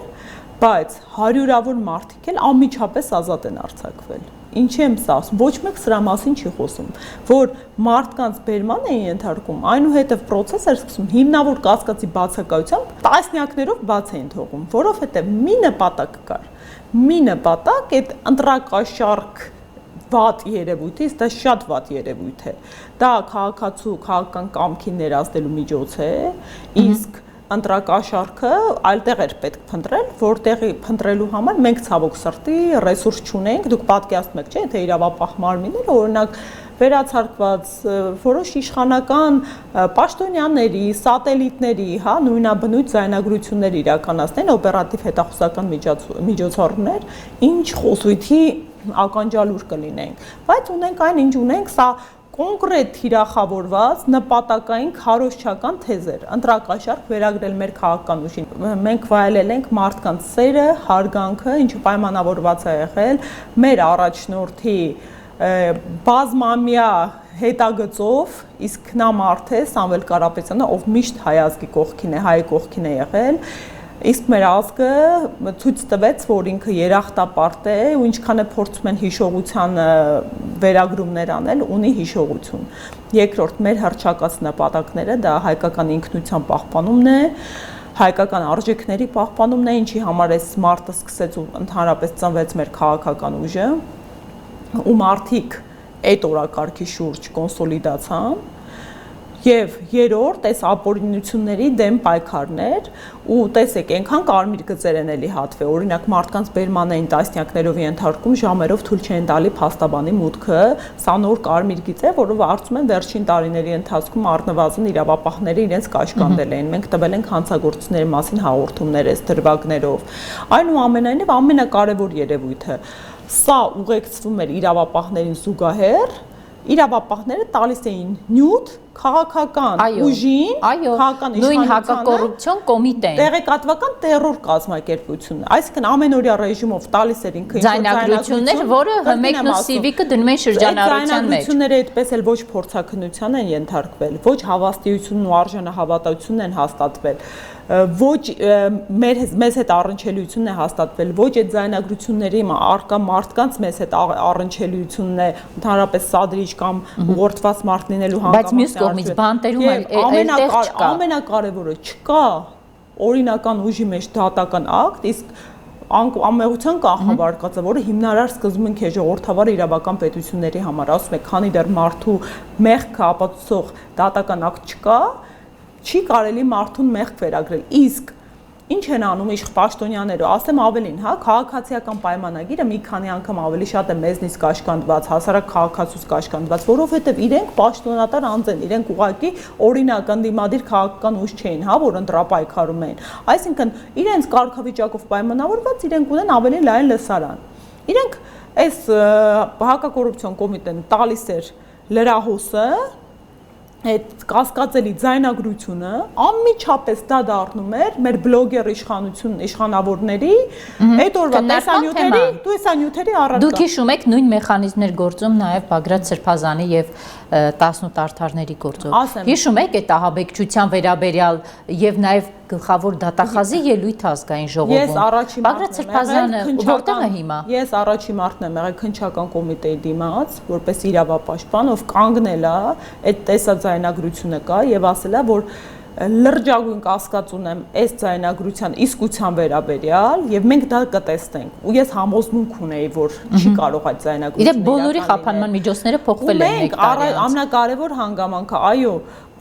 բայց հարյուրավոր մարդիկ էլ անմիջապես ազատ են արձակվել։ Ինչի եմ սա ասում, ոչ մեկ սրա մասին չի խոսում, որ մարդկանց բերման են ենթարկում, այնուհետև process էր սկսում հիմնավոր կասկածի բացակայությամբ տասնյակներով բաց էին թողում, որովհետև մի նպատակ կար, մի նպատակ այդ ընտրակաշառք վատ երևույթից, դա շատ վատ երևույթ է, դա քաղաքացու քաղաքական կամքի ներազդելու միջոց է, իսկ ընտրակաշառքը այլտեղ էր պետք փնտրել, որտեղի փնտրելու համար մենք ցավոք սրտի ռեսուրս չունենք, դուք պատկերացնում եք, չէ՞, թե իրավապահ մարմինները օրինակ վերացարկված որոշ իշխանական պաշտոնյաների, սատելիտների, հա, նույնաբնույթ ձայնագրություններ իրականացնեն, օպերատիվ հետախուզական միջոցառումներ, ինչ խոսույթի ականջալուր կլինենք, բայց ունենք այն ինչ ունենք, սա կոնկրետ թիրախավորված նպատակային քարոզչական թեզեր, ընտրակաշառք վերագրել մեր քաղաքական ուժին։ Մենք վայելել ենք մարդկանց սերը, հարգանքը, ինչը պայմանավորված է եղել մեր առաջնորդի բազմամյա հետագծով, իսկ նա մարդ է Սամվել Կարապետյանը, ով միշտ հայ ազգի կողքին է, հայ կողքին է եղել, իսկ մեր ազգը ցույց տվեց, որ ինքը երախտապարտ է ու ինչքան է փորձում են հիշողության վերագրումներ անել, ունի հիշողություն։ Երկրորդ, մեր հռչակած նպատակները դա հայկական ինքնության պահպանումն է, հայկական արժեքների պահպանումն է, ինչի համար այս մարտը սկսեց ու ընդհանրապես ծնվեց մեր քաղաքական ուժը, ու մարդիկ այդ օրակարգի շուրջ կոնսոլիդացան, եւ երրորդ այս ապօրինությունների դեմ պայքարներ ու տեսեք այնքան կարմիր գծեր են էլի հատվել օրինակ մարդկանց բերման էին տասնյակներով ենթարկում ժամերով թույլ չեն տալի փաստաբանի մուտքը սա նոր կարմիր գիծ է որով արծում են վերջին տարիների ընթացքում առնվազն իրավապահները իրենց կաշկանդել էին մենք տվել ենք հանցագործությունների մասին հաղորդումներ այս դրվագներով այնուամենայնիվ ամենակարևոր երևույթը սա ուղեկցվում էր իրավապահներին զուգահեռ իրավապահները տալիս էին նյութ քաղաքական ուժին, քաղաքական նույն հակակոռուպցիոն կոմիտեն, տեղեկատվական տերոր կազմակերպություն, այսինքն ամենօրյա ռեժիմով տալիս էր ինքը ձայնագրություններ, որը ՀՄԵԿ-ն ու Սիվիկը դնում են շրջանառության մեջ։ Ձայնագրությունները այդպես էլ ոչ փորձաքննության են ենթարկվել, ոչ հավաստիությունն ու արժանահավատությունն են հաստատվել, ոչ մեզ հետ առնչելիությունն է հաստատվել, ոչ այդ ձայնագրությունների արկա մարդկանց մեզ հետ առնչելիությունն է ընդհանրապես սադրիչ կամ ուղղորդված մարդ լինելու հանգամանքն կողմից բանտերում այլտեղ չկա։ Ամենակարևորը չկա օրինական ուժի մեջ դատական ակտ, իսկ անմեղության կանխավարկածը, որը հիմնարար սկզբունք է ժողովրդավար իրավական պետությունների համար, ասում է, քանի դեռ մարդու մեղքը ապացուցող դատական ակտ չկա, չի կարելի մարդուն մեղք վերագրել։ Իսկ ինչ են անում իշխ պաշտոնյաները, ասեմ ավելին, հա, քաղաքացիական պայմանագիրը մի քանի անգամ ավելի շատ է մեզնից կաշկանդված, հասարակ քաղաքացուց կաշկանդված, որովհետև իրենք պաշտոնատար անձ են, իրենք ուղղակի օրինակ ընդդիմադիր քաղաքական ուժ չէին, հա, որ ընտրապայքարում էին։ Այսինքն իրենց կարգավիճակով պայմանավորված իրենք ունեն ավելի լայն լսարան։ Իրենք այս հակակոռուպցիոն կոմիտեն տալիս էր լրահոսը, այդ կասկածելի ձայնագրությունը անմիջապես դա դառնում էր մեր բլոգեր իշխանավորների այդ օրվա տեսանյութերի առարկա։ Դուք հիշում եք նույն մեխանիզմներ գործում նաև Բագրատ Սրբազանի եւ 18 արդարների գործով։ Հիշում եք այդ ահաբեկչության վերաբերյալ եւ նաև գլխավոր դատախազի ելույթ ազգային ժողովում։ Բագրատ Սրբազանը որտեղ է հիմա։ Ես առաջի մարտն եմ եղել քննչական կոմիտեի դիմաց, որպես իրավապաշտպան, ով կանգնել է այդ տեսաձայնագրությունը կա եւ ասել է, որ լրջագույն կասկած ունեմ այս ձայնագրության իսկության վերաբերյալ եւ մենք դա կտեսնենք։ Ու ես համոզմունք ունեի, որ չի կարող այդ ձայնագրությունը։ Իդեպ բոլորի խափանման միջոցները փոխվել են մեկ տարի անց։ Ամենակարևոր հանգամանքը, այո,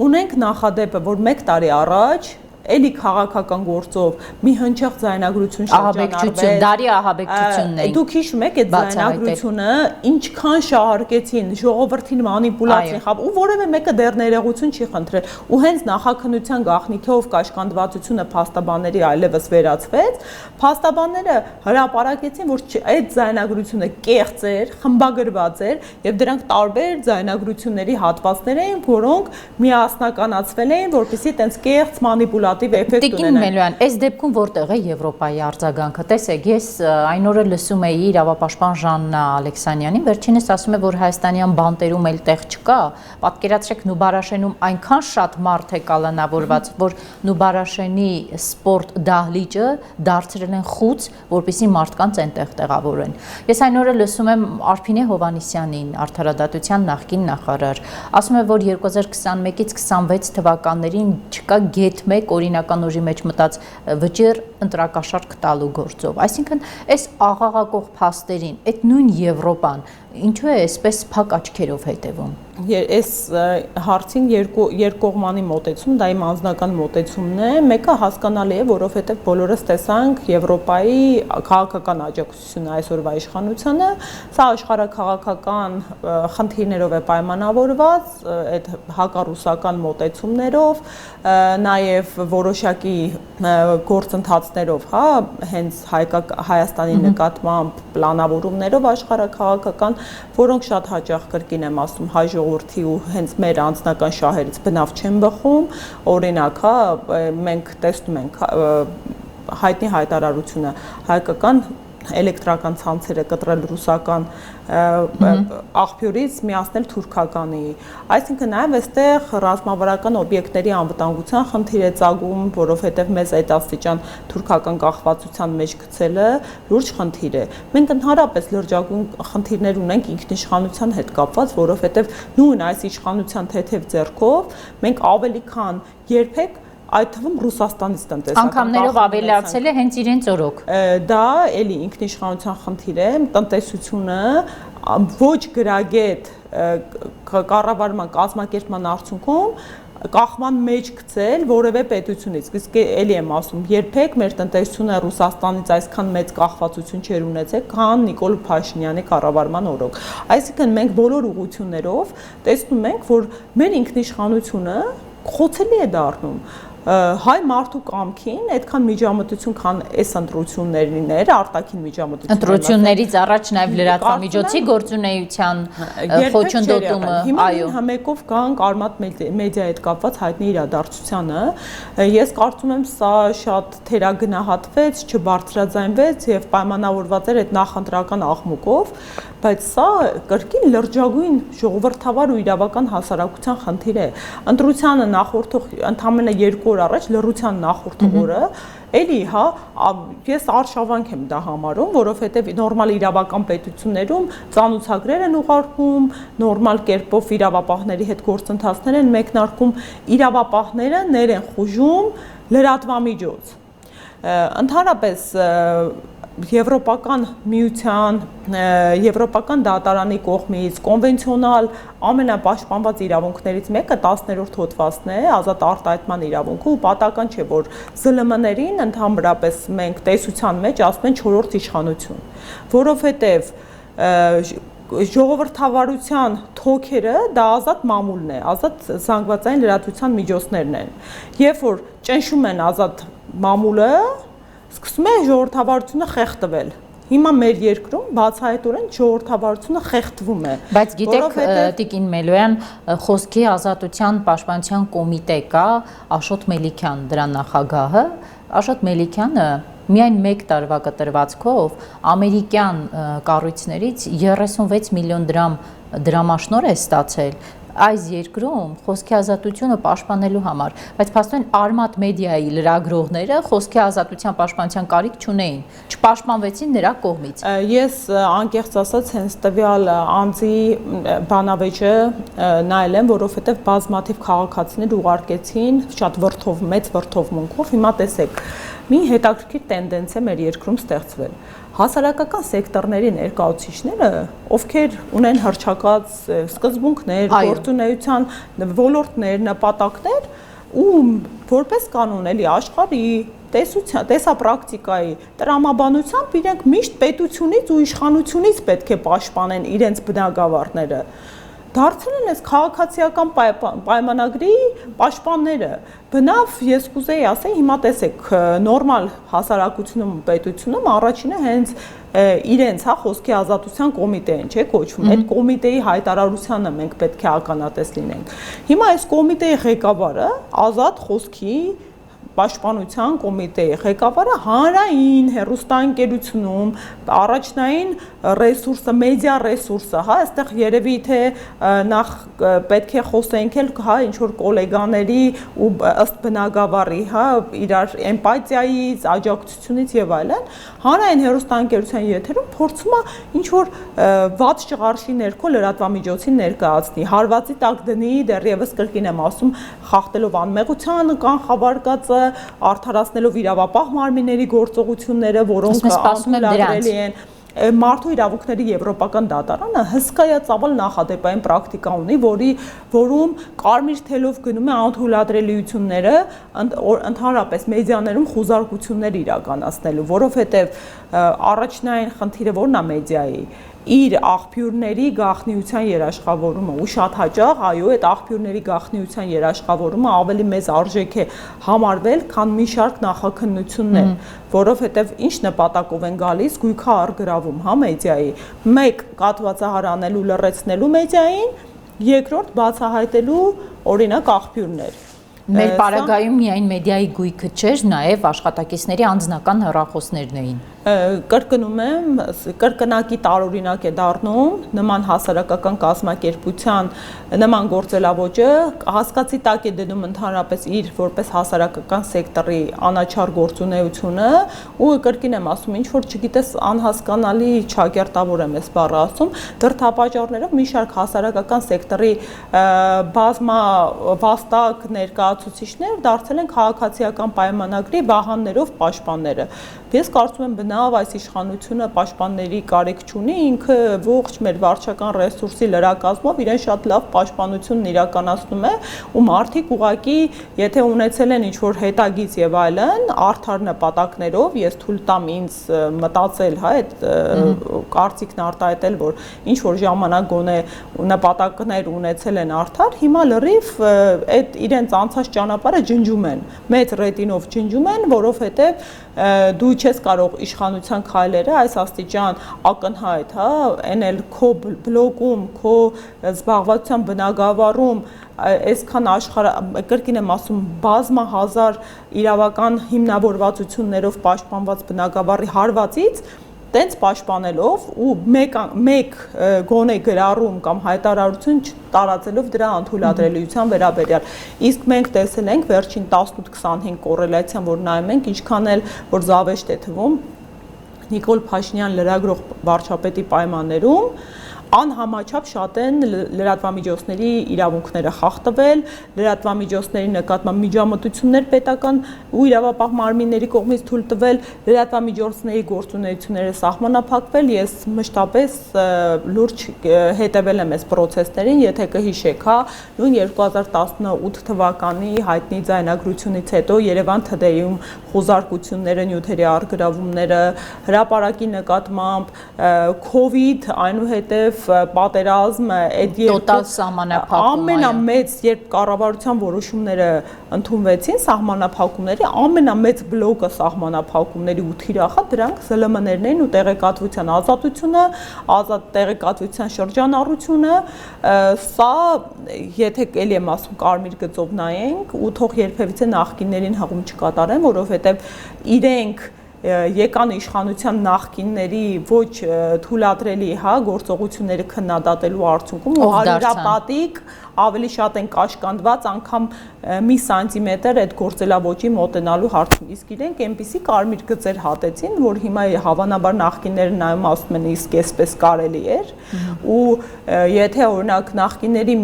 ունենք նախադեպը, որ 1 տարի առաջ էլի քաղաքական գործով մի հնչեղ ձայնագրություն շրջանառվեց, դարի ահաբեկչությունն է։ Դուք հիշում եք այդ ձայնագրությունը ինչքան շահարկեցին, ժողովրդին մանիպուլացիա, ու որևէ մեկը դեռ ներողություն չի խնդրել, ու հենց նախաքննության գաղտնիքով կաշկանդվածությունը փաստաբանների այլևս վերացվեց, փաստաբանները հրապարակեցին, որ այդ ձայնագրությունը կեղծ էր, խմբագրված էր, եւ դրանք տարբեր ձայնագրությունների հատվածներ էին, որոնք միասնականացվել էին, որպեսզի տենց կեղծ մանիպուլացիա Տիկին Մելոյան, այս դեպքում որտեղ է Եվրոպայի արձագանքը։ Տեսեք, ես այն օրը լսում էի իրավապաշտպան Ժաննա Ալեքսանյանին, վերջինս ասում է, որ հայաստանյան բանտերում էլ տեղ չկա։ Պատկերացրեք, Նուբարաշենում այնքան շատ մարդ է կալանավորված, որ Նուբարաշենի սպորտ դահլիճը դարձրել են խուց, որպեսզի մարդկանց այնտեղ տեղավորեն։ Ես այն օրը լսում եմ Արփինե Հովհաննիսյանին, արդարադատության նախկին նախարար, ասում է, որ 2021-ից 26 թվականներին չկա գեթ մեկ օրինական ուժի մեջ մտած վճիռ ընտրակաշարք տալու գործով։ Այսինքն, այս աղաղակող փաստերին, այդ նույն Եվրոպան ինչու է այսպես փակ աչքերով հետևում։ Այս հարցին երկկողմանի մոտեցում, դա իմ անձնական մոտեցումն է, մեկը հասկանալի է, որովհետև բոլորս տեսանք Եվրոպայի քաղաքական աջակցությունը այսօրվա իշխանությանը, սա աշխարհաքաղաքական խնդիրներով է պայմանավորված, այդ հակառուսական մոտեցումներով, նաև որոշակի գործընթացներով, հա, հենց Հայաստանի նկատմամբ պլանավորումներով աշխարհաքաղաքական, որոնք շատ հաճախ կրկին եմ ասում հայ ժողովրդի ու հենց մեր անձնական շահերից բնավ չեն բխում, օրինակ, հա, մենք տեսնում ենք հայտնի հայտարարությունը հայկական էլեկտրական ցանցերը կտրել ռուսական աղբյուրից միացնել թուրքականի, այսինքն նաև այստեղ ռազմավարական օբյեկտների անվտանգության խնդիր է ծագում, որովհետև մեզ այդ աստիճան թուրքական կախվածության մեջ գցելը լուրջ խնդիր է։ Մենք ընդհանրապես լրջագույն խնդիրներ ունենք ինքնիշխանության հետ կապված, որովհետև նույն այս իշխանության թեթև ձեռքով մենք ավելի քան երբեք այդ թվում Ռուսաստանից տնտեսական անգամներով ավելացել է հենց իրենց օրոք։ Դա էլի ինքնիշխանության խնդիր է, տնտեսությունը ոչ գրագետ կառավարման կազմակերպման արդյունքում կախման մեջ գցել որևէ պետությունից։ Իսկ էլի եմ ասում, երբեք մեր տնտեսությունը Ռուսաստանից այսքան մեծ կախվածություն չէր ունեցել, քան Նիկոլ Փաշինյանի կառավարման օրոք։ Այսինքն մենք բոլոր ուղղություններով տեսնում ենք, որ մեր ինքնիշխանությունը խոցելի է դառնում։ Հայ մարդու կամքին այդքան միջամտություն, քան այս ընտրություններին էր, արտաքին միջամտություն։ Ընտրություններից առաջ նաև լրատվամիջոցի գործունեության խոչընդոտումը, այո։ Հիմա մեկով կան Արմատ մեդիայի հետ կապված հայտնի իրադարձությանը։ Ես կարծում եմ սա շատ թերագնահատվեց, չբարձրաձայնվեց եւ պայմանավորված էր այդ նախընտրական աղմուկով, բայց սա կրկին լրջագույն ժողովրդավար ու իրավական հասարակության խնդիր է։ Ընտրությանը նախորդող ընդամենը 2 օր առաջ լռության նախորդող օրը էլի, հա, ես արշավանք եմ դա համարում, որովհետև նորմալ իրավական պետություններում ծանուցագրեր են ուղարկում, նորմալ կերպով իրավապահների հետ գործընթացներ են մեկնարկում, իրավապահները ներ են խուժում լրատվամիջոց։ Ընդհանրապես Եվրոպական միության, Եվրոպական դատարանի կողմից կոնվենցիոնալ ամենապաշտպանված իրավունքներից մեկը 10-րդ հոդվածն է, ազատ արտահայտման իրավունքը, ու պատահական չէ, որ ԶԼՄ-ներին ընդհանրապես մենք տեսության մեջ ասում են 4-րդ իշխանություն, որովհետև ժողովրդավարության թոքերը դա ազատ մամուլն է, ազատ զանգվածային լրատվության միջոցներն են, երբ որ ճնշում են ազատ մամուլը, սկսում է ժողովրդավարությունը խեղդվել։ Հիմա մեր երկրում բացահայտորեն ժողովրդավարությունը խեղդվում է։ Բայց գիտեք, Տիկին Մելոյան, խոսքի ազատության պաշտպանության կոմիտե կա, Աշոտ Մելիքյան դրա նախագահը, Աշոտ Մելիքյանը միայն 1 տարվա կտրվածքով ամերիկյան կառույցներից 36 միլիոն դրամ դրամաշնոր է ստացել այս երկրում խոսքի ազատությունը պաշտպանելու համար, բայց փաստորեն Արմատ մեդիայի լրագրողները խոսքի ազատության պաշտպանության կարիք չունեին, չպաշտպանվեցին նրա կողմից։ Ես անկեղծ ասած հենց տվյալ անձի բանավեճը նայել եմ, որովհետև բազմաթիվ քաղաքացիներ ուղարկեցին շատ մեծ վրդովմունքով, հիմա տեսեք, մի հետաքրքիր տենդենս է մեր երկրում ստեղծվել։ Հասարակական սեկտորների ներկայացուցիչները, ովքեր ունեն հռչակած սկզբունքներ, գործունեության ոլորտներ, նպատակներ, ու որպես կանոն էլի աշխարհի տեսապրակտիկայի տրամաբանությամբ իրենք միշտ պետությունից ու իշխանությունից պետք է պաշտպանեն իրենց բնագավառները։ Դարձել են այս քաղաքացիական պայմանագրի պաշտպանները։ Բնավ ես կուզեի ասել, հիմա տեսեք, նորմալ հասարակությունում ու պետությունում առաջինը հենց իրենց խոսքի ազատության կոմիտեն, չէ՞ կոչվում։ Այդ կոմիտեի հայտարարությանը մենք պետք է ականատես լինենք։ Հիմա այս կոմիտեի ղեկավարը ազատ խոսքի պաշտպանության կոմիտեի ղեկավարը հանրային հեռուստաընկերությունում առաջնային ռեսուրսը, մեդիա ռեսուրսը, այստեղ երևի թե նախ պետք է խոսենք էլ ինչ որ գոլեգաների ու ըստ բնագավառի, իրար էմպաթիայից, աջակցությունից եւ այլն, հանրային հեռուստաընկերության եթերում փորձում է ինչ որ վատ ճղարշի ներքո լրատվամիջոցին ներկայացնի, հարվածի տակ դնի, դեռևս կրկին եմ ասում, խախտելով անմեղության կանխավարկածը, արդարացնելով իրավապահ մարմինների գործողությունները, որոնք անթույլատրելի են։ Մարդու իրավունքների եվրոպական դատարանը հսկայածավալ նախադեպային պրակտիկա ունի, որում կարմիր թելով գնում է անթույլատրելիությունները ընդհանրապես մեդիաներում խուզարկություններ իրականացնելու, որովհետև առաջնային խնդիրը ո՞րն է մեդիայի իր աղբյուրների գաղտնիության երաշխավորումը ու շատ հաճախ այո այդ աղբյուրների գաղտնիության երաշխավորումը ավելի մեծ արժեք է համարվել, քան մի շարք նախաքննություններ, որովհետև ինչ նպատակով են գալիս գույքը առգրավում, մեդիայի, մեկ կաթվածահար անելու լռեցնելու մեդիային, երկրորդ բացահայտելու օրինակ աղբյուրներ։ Մեր պարագայում միայն մեդիայի գույքը չէր, նաև աշխատակիցների անձնական հեռախոսներն էին։ Կրկնում եմ, կրկնակի տարօրինակ է դառնում նման հասարակական կազմակերպության նման գործելավոճը, հասկացի տակ է դնում ընդհանրապես իր որպես հասարակական սեկտորի անաչառ գործունեությունը, ու կրկին եմ ասում, ինչ որ չգիտես անհասկանալի չակերտավոր եմ այս բառը ասում, դրդապատճառներով մի շարք հասարակական սեկտորի բազմավաստակ ներկայացուցիչներ դարձել են քաղաքացիական պայմանագրի վահաններով պաշտպանները։ Ես կարծում եմ բնավ այս իշխանությունը պաշտպանների կարիք չունի, ինքը ողջ մեր վարչական ռեսուրսի լրակազմով իրեն շատ լավ պաշտպանությունն իրականացնում է, ու մարդիկ ուղղակի, եթե ունեցել են ինչ-որ հետագիծ եւ այլն, արդար նպատակներով, ես թույլ տամ ինձ մտածել, այդ կարծիքն արտահայտել, որ ինչ-որ ժամանակ գոնե նպատակներ ունեցել են արդար, հիմա լրիվ այդ իրենց անցած ճանապարհը ջնջում են, մեծ ռետինով ջնջում են, որովհետեւ դու չես կարող իշխանության քայլերը այս աստիճան ակնհայտ, այն էլ քո բլոկում, քո զբաղվածության բնագավառում այսքան կրկին եմ ասում բազմահազար իրավական հիմնավորվածություններով պաշտպանված բնագավառի հարվածից տենց պաշտպանելով ու մեկ գոնե գրառում կամ հայտարարություն տարածելով դրա անթույլատրելիության վերաբերյալ։ Իսկ մենք տեսել ենք վերջին 18-25 կոռելացիան, որ նայում ենք, ինչքան էլ որ զավեշտ է թվում Նիկոլ Փաշինյան լրագրող վարչապետի պայմաններում, անհամաչափ շատ են լրատվամիջոցների իրավունքները խախտվել, լրատվամիջոցների նկատմամբ միջամտություններ պետական ու իրավապահ մարմինների կողմից թույլ տվել, լրատվամիջոցների գործունեությունները սահմանափակվել։ Ես մշտապես լուրջ հետևել եմ այս process-ներին, եթե կհիշեք, հա, նույն 2018 թվականի հայտնի ձայնագրությունից հետո Երևան Today-ում խոզարկությունները, նյութերի առգրավումները, հրապարակի նկատմամբ, COVID, այնուհետև պատերազմ, այդ տոտալ սահմանափակումը, ամենամեծ, երբ կառավարության որոշումները ընդունվեցին, սահմանափակումների ամենամեծ բլոկը սահմանափակումների ու թիրախը դրանք ԶԼՄ-ներն էին ու տեղեկատվության ազատությունը, ազատ տեղեկատվության շրջանառությունը, սա եթե էլի եմ ասում կարմիր գծով նայենք ու թող երբևիցե նախկիններին հղում չկատարեն, որովհետև իրենք եկան իշխանության նախկինների ոչ թույլատրելի, հա, գործողությունները քննադատելու արդյունքում ու հարյուրապատիկ ավելի շատ են կաշկանդված անգամ մի սանտիմետր այդ գործելավոճի մոտենալու հարցում։ Իսկ իրենք այնպիսի կարմիր գծեր հատեցին, որ հիմա հավանաբար նախկինները նայում ասում են իսկ այսպես կարելի էր ու եթե օրինակ նախկինների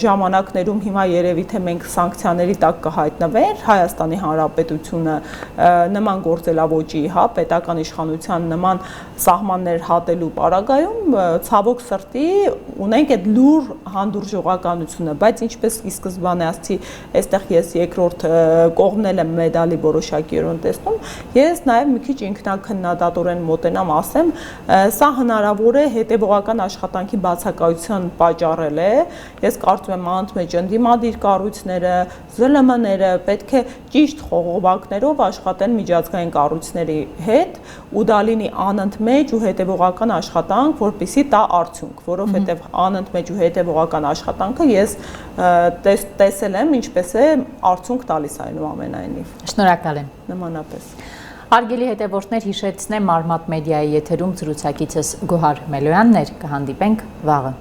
ժամանակներում հիմա երևի թե մենք սանկցիաների տակ կհայտնվեր Հայաստանի Հանրապետությունը նման գործելավոճի, հա, պետական իշխանության նման սահմաններ հատելու պարագայում ցավոք սրտի ունենք այդ լուր հանդուրժողականությունը, բայց ինչպես ի սկզբանե ասացի, այստեղ ես երկրորդ կողմն եմ մեդալի որոշակիորեն տեսնում, ես նաև մի քիչ ինքնակնդատորեն մոտենամ, ասեմ, սա հնարավոր է հետևողական աշխատանքի բացակայության պատճառել է, ես կարծում եմ անընդմեջ ընդդիմադիր կառույցները, ԶԼՄ-ները պետք է ճիշտ խողովակներով աշխատեն միջազգային կառույցների հետ ու դա լինի անընդմեջ ու հետևողական աշխատանք, որպեսզի տա արդյունք, որովհետև անընդմեջ ու հետևողական աշխատանքը ես տեսել եմ ինչպես է արդյունք տալիս այնուամենայնիվ։ Շնորհակալ եմ։ Նմանապես։ Հարգելի հետևորդներ, հիշեցնեմ Արմատ մեդիայի եթերում զրուցակիցս Գոհար Մելոյանն էր, կհանդիպենք վաղը։